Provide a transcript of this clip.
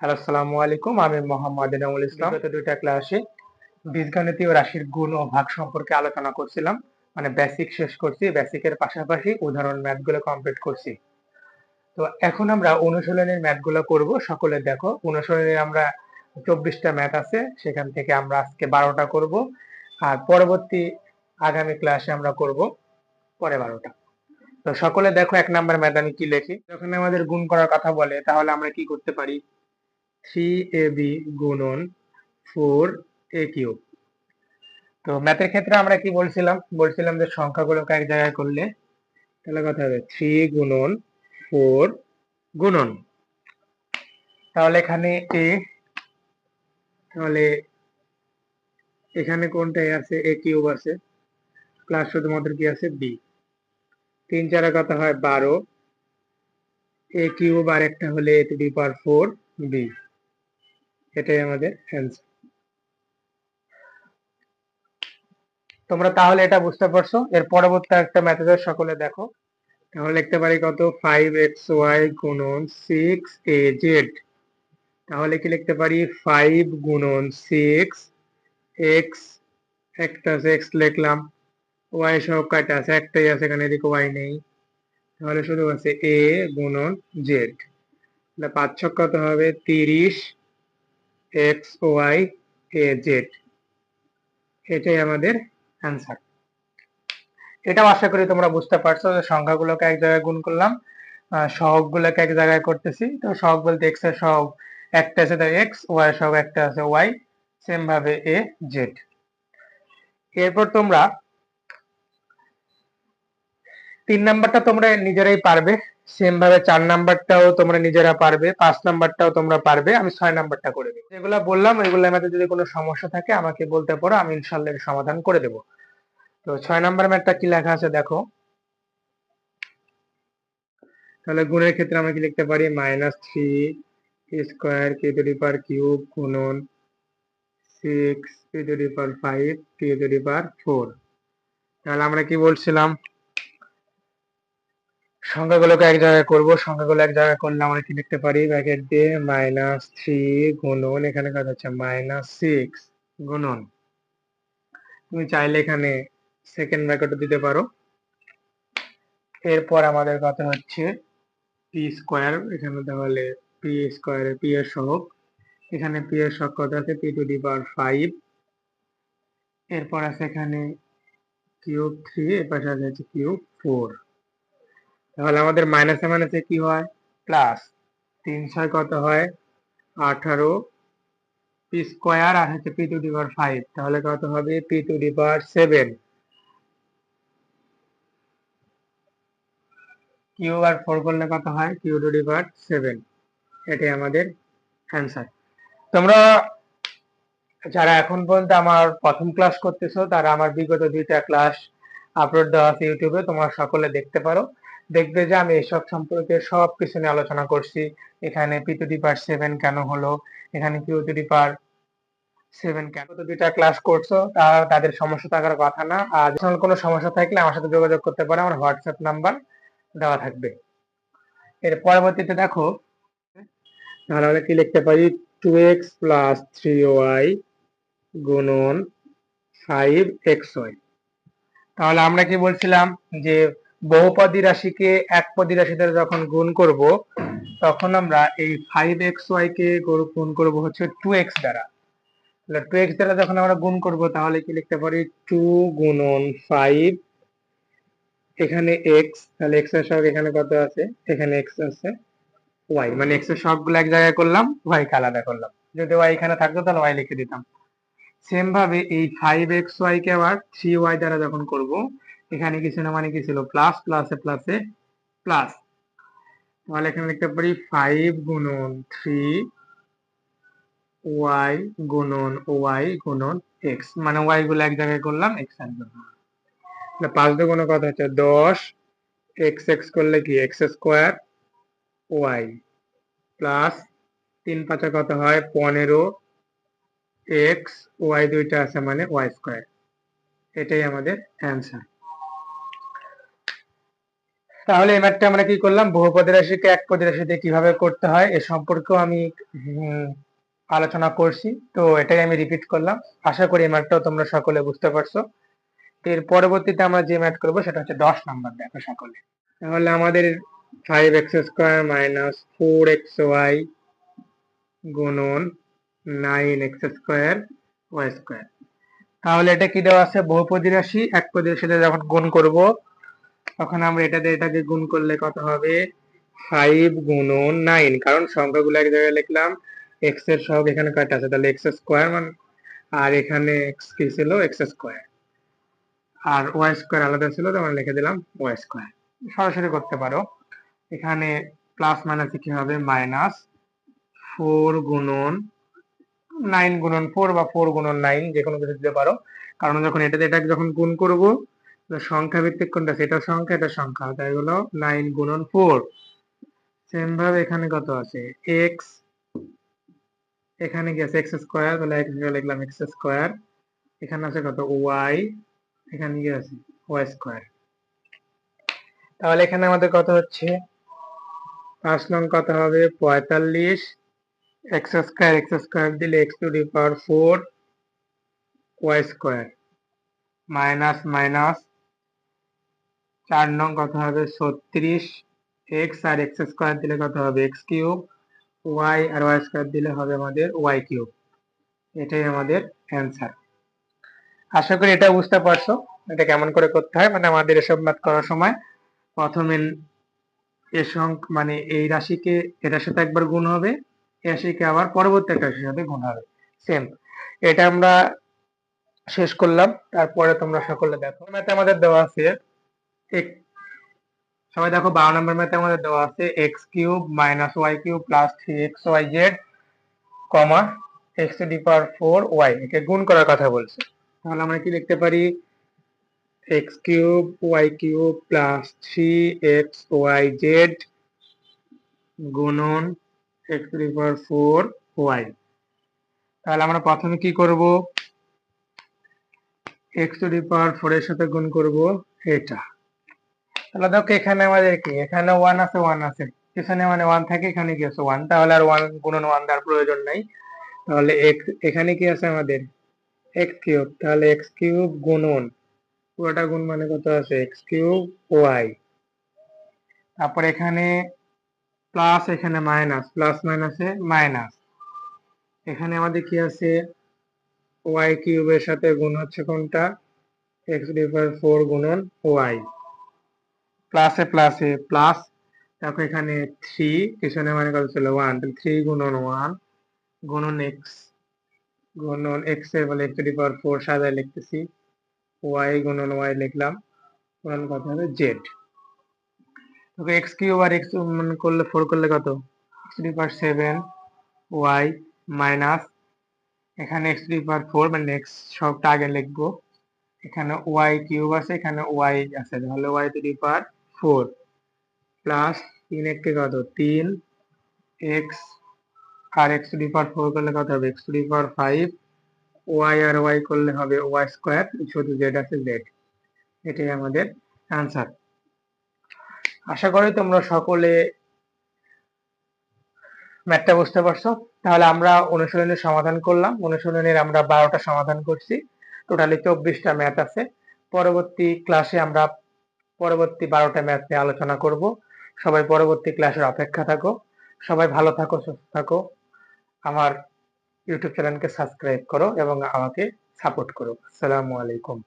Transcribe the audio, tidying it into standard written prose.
Hello, আসসালামু আলাইকুম। আমি মোহাম্মদ এনামুল ইসলাম। বিগত দুইটা ক্লাসে বীজগণিতীয় রাশির গুণ ও ভাগ সম্পর্কে আলোচনা করছিলাম। মানে বেসিক শেষ করছি, বেসিকের পাশাপাশি উদাহরণ ম্যাথগুলো কমপ্লিট করছি। তো এখন আমরা অনুশীলনের ম্যাথগুলো করব। সকলে দেখো, অনুশীলনে আমরা 24টা ম্যাথ আছে, সেখান থেকে আমরা আজকে 12টা করব, আর পরবর্তী আগামী ক্লাসে আমরা করব পরে 12টা। তো সকলে দেখো, 1 নাম্বার ম্যাথ আমি কি লিখি। যখন আমাদের গুণ করার কথা বলে, তাহলে আমরা কি করতে পারি? 3ab গুণন 4a কিউব। তো ম্যাথের ক্ষেত্রে আমরা কি বলছিলাম যে সংখ্যাগুলোকে এক জায়গায় করলে তাহলে কথা হবে 3 গুণন 4 গুণন, তাহলে এখানে a, তাহলে এখানে কোনটাই আছে? a কিউব আছে, প্লাস শুধুমাত্র কি আছে? b। 3 4 কত হয়? 12, a কিউব আর একটা হলে a two the power 4b। এটাই আমাদের অ্যান্সার। তোমরা তাহলে এটা বুঝতে পারছো। এর পরবর্তী একটা মেথড সকলে দেখো, তাহলে লিখতে পারি কত? 5xy গুণন 6az। তাহলে কি লিখতে পারি? 5 গুণন 6 x, একটা আছে x লিখলাম, y সহ কয়টা আছে? একটাই আছে, এখানে এদিকে y নেই, তাহলে শুধু আছে a গুণন z। তাহলে 5 ছক কত হবে? 30 x y a z। এটাই আমাদের অ্যান্সার। এটাও আশা করি তোমরা বুঝতে পারছো যে সংখ্যাগুলোকে এক জায়গায় গুণ করলাম, সহগগুলোকে এক জায়গায় করতেছি। তো সহগ বলতে x এর সহগ একটা আছে, তাই x, y এর সহগ একটা আছে y, সেম ভাবে a z। এরপর তোমরা 3 নাম্বারটা তোমরা নিজেরাই পারবে, সেম ভাবে 4 নাম্বারটাও তোমরা নিজেরা পারবে, 5 নাম্বারটাও তোমরা পারবে। আমি 6 নাম্বারটা করে দেবো। যেগুলো বললাম এগুলোর মধ্যে যদি কোনো সমস্যা থাকে আমাকে বলতে পারো, আমি ইনশাআল্লাহ এর সমাধান করে দেবো। তো 6 নাম্বার ম্যাথটা কি লেখা আছে দেখো। তাহলে গুণের ক্ষেত্রে আমরা কি লিখতে পারি? -3 square K two the power cube গুণন 6 কে two the power 5 K two the পাওয়ার 4। তাহলে আমরা কি বলছিলাম? সংখ্যাগুলোকে এক জায়গায় করব, সংখ্যাগুলো এক জায়গায় করলে আমরা কি লিখতে পারি? ব্র্যাকেট দিয়ে -3 গুণন, এখানে কত হচ্ছে? -6 গুণন, তুমি চাইলে এখানে সেকেন্ড ব্র্যাকেটও দিতে পারো। এরপর আমাদের কথা হচ্ছে পি স্কয়ার, এখানে তাহলে পি স্কয়ারে পি এর সহগ, এখানে পি এর সহগ কত আছে? পি টু দি পাওয়ার 5। এরপর আছে এখানে কিউব 3, এর পাশে আছে কিউব 4। তাহলে আমাদের মাইনাসে মাইনাসে কি হয়? প্লাস। 3 6 কত হয়? 18 পি স্কয়ার, আর হচ্ছে পি টু দি পাওয়ার 5, তাহলে কত হবে? P to the power 7। Q আর 4 করলে কত হয়? Q to the power 7। এটাই আমাদের অ্যান্সার। তোমরা যারা এখন পর্যন্ত আমার প্রথম ক্লাস করতেছো, তারা আমার বিগত দুইটা ক্লাস আপলোড দেওয়া আছে ইউটিউবে, তোমরা সকলে দেখতে পারো। দেখবে যে আমি এসব সম্পর্কে সব কিছু নিয়ে আলোচনা করছি। এখানে পি টু দি পাওয়ার 7 কেন হলো, এখানে কিউ টু দি পাওয়ার 7 কেন। তো দুইটা ক্লাস করছো, তাদের সমস্যা থাকার কথা না। আর যদি কোনো সমস্যা থাকলে আমার সাথে যোগাযোগ করতে পারো, আমার হোয়াটসঅ্যাপ নাম্বার দেওয়া থাকবে। এর পরবর্তীতে দেখো, তাহলে আমরা কি লিখতে পারি? 2x প্লাস 3y গুণন 5xy। তাহলে আমরা কি বলছিলাম যে বহুপদী রাশিকে একপদী রাশিতে যখন গুণ করব, তখন আমরা এই 5xy কে গুণ করব হচ্ছে 2x দ্বারা। তাহলে 2x দ্বারা যখন আমরা গুণ করব, তাহলে কি লিখতে পারি? 2 গুণন 5, এখানে x, তাহলে x এর সহগ এখানে কত আছে? এখানে x আছে, y, মানে x এর সবগুলো এক জায়গায় করলাম, y কে আলাদা করলাম। যদি y এখানে থাকতো তাহলে y লিখে দিতাম। সেম ভাবে এই 5xy কে আবার 3y দ্বারা যখন করব, এখানে কিছু না মানে কি ছিল? প্লাস, প্লাসে প্লাসে প্লাস, তাহলে এখানে লিখতে পারি 5 গুণন 3y গুণন y গুণন x, মানে y গুলো এক জায়গায় করলাম, x এক জায়গায়। 5 দুগুণে কত হচ্ছে? 10, x x করলে কি? x স্কয়ার y প্লাস 3 5 কত হয়? 15 x, y দুইটা আছে মানে y স্কয়ার। এটাই আমাদের অ্যান্সার। তাহলে এই ম্যাথটা আমরা কি করলাম, বহুপদী রাশিকে একপদী রাশিতে কিভাবে করতে হয় এ সম্পর্কেও আমি আলোচনা করছি। তো এটাই আমি রিপিট করলাম। আশা করি এই ম্যাথটাও তোমরা সকলে বুঝতে পারছো। এর পরবর্তীতে আমরা যে ম্যাথ করবো সেটা হচ্ছে 10 নাম্বার। দেখো সকলে, তাহলে আমাদের 5x² মাইনাস 4xy গুণন 9x² y²। তাহলে এটা কি দেওয়া আছে, বহুপদী রাশি একপদী রাশিতে যখন গুণ করব তখন আমরা এটাকে গুণ করলে কত হবে, 5 গুণন 9, কারণ সংখ্যাগুলো এক জায়গায় লিখলাম, এক্স এর সহগ এখানে কয়টা আছে, তাহলে x² মানে, আর এখানে x কি ছিল, x², আর y² আলাদা ছিল, তো আমরা লিখে দিলাম y²। সরাসরি করতে পারো, এখানে প্লাস মাইনাসে কি হবে, মাইনাস 4 গুণন 9 গুণন 4 বা 4 গুণন 9, যে কোনো কিছু দিতে পারো, কারণ যখন এটাতে এটা যখন গুণ করব সংখ্যা ভিত্তিক কোনটা, সেটা সংখ্যা, এটা সংখ্যা, তাই হলো 9 গুণন 4। সেম ভাবে এখানে কত আছে, x, এখানে কি আছে x², তাহলে x লিখলাম x², এখানে আছে কত y, এখানে কি আছে y²। তাহলে এখানে আমাদের কত হচ্ছে, 5 নং কত হবে 45, x² দিলে x⁴ y² মাইনাস মাইনাস 4 নং কত হবে 36, x আর x² দিলে কত হবে x³ y আর y² দিলে হবে আমাদের y³। এটাই আমাদের অ্যান্সার। আশা করি এটা বুঝতে পারছো এটা কেমন করে করতে হয়। মানে আমাদের এসব ম্যাথ করার সময় প্রথমে মানে এই রাশিকে এটার সাথে একবার গুণ হবে, এই রাশিকে আবার পরবর্তী একটা রাশির সাথে গুণ হবে, সেম। এটা আমরা শেষ করলাম। তারপরে তোমরা সকলে দেখো, ম্যাথে আমাদের দেওয়া আছে, সবাই দেখো 12 নম্বর ম্যাথে আমাদের দেওয়া আছে x³ minus y³ plus 3xyz কমা x⁴ y, একে গুণ করার কথা বলছে। তাহলে আমরা কি লিখতে পারি, x³ y³ প্লাস 3xyz গুণন x⁴ y। তাহলে আমরা প্রথমে কি করব, x⁴ এর সাথে গুণ করব এটা। তাহলে দেখো এখানে আমাদের কি, এখানে 1 আছে, 1 আছে, পিছনে মানে 1 থাকে, এখানে কি আছে 1, তাহলে আর 1 গুণন 1 দেওয়ার প্রয়োজন নাই। তাহলে এখানে কি আছে আমাদের x³, তাহলে x³ গুণন, পুরোটা গুণ মানে কত আছে x³ y। তারপর এখানে প্লাস, এখানে মাইনাস, প্লাস মাইনাসে মাইনাস, এখানে আমাদের কি আছে y³ এর সাথে গুণ হচ্ছে কোনটা, x⁴ গুণন y, প্লাসে প্লাসে প্লাস। দেখো এখানে 3, পিছনে মানে কত ছিল 1, তাহলে 3 গুণন 1 গুণন x, গুণন x এর বলে x⁴ সাজায় লিখতেছি, y গুণন y লিখলাম, গুণন কত হবে z। তবে x³ আর x করলে 4 করলে কত, x⁴ y মাইনাস, এখানে x⁴ মানে x সবটা আগে লিখবো, এখানে y³ আছে, এখানে y আছে, তাহলে y⁴ প্লাস 3 কে কত 3 x আর x⁴ করলে কত হবে x⁵, y আর y করলে হবে y², শুধু z আছে z। এটাই আমাদের অ্যান্সার। আশা করি তোমরা সকলে ম্যাথটা বুঝতে পারছো। তাহলে আমরা অনুশীলনের সমাধান করলাম, অনুশীলনের আমরা 12টা সমাধান করছি, টোটালি 24টা ম্যাথ আছে। পরবর্তী ক্লাসে আমরা পরবর্তী 12টা ম্যাথ নিয়ে আলোচনা করব। সবাই পরবর্তী ক্লাসের অপেক্ষা থাকো। সবাই ভালো থাকো, সুস্থ থাকো। আমার ইউটিউব চ্যানেলকে সাবস্ক্রাইব করো এবং আমাকে সাপোর্ট করো। আসসালামু আলাইকুম।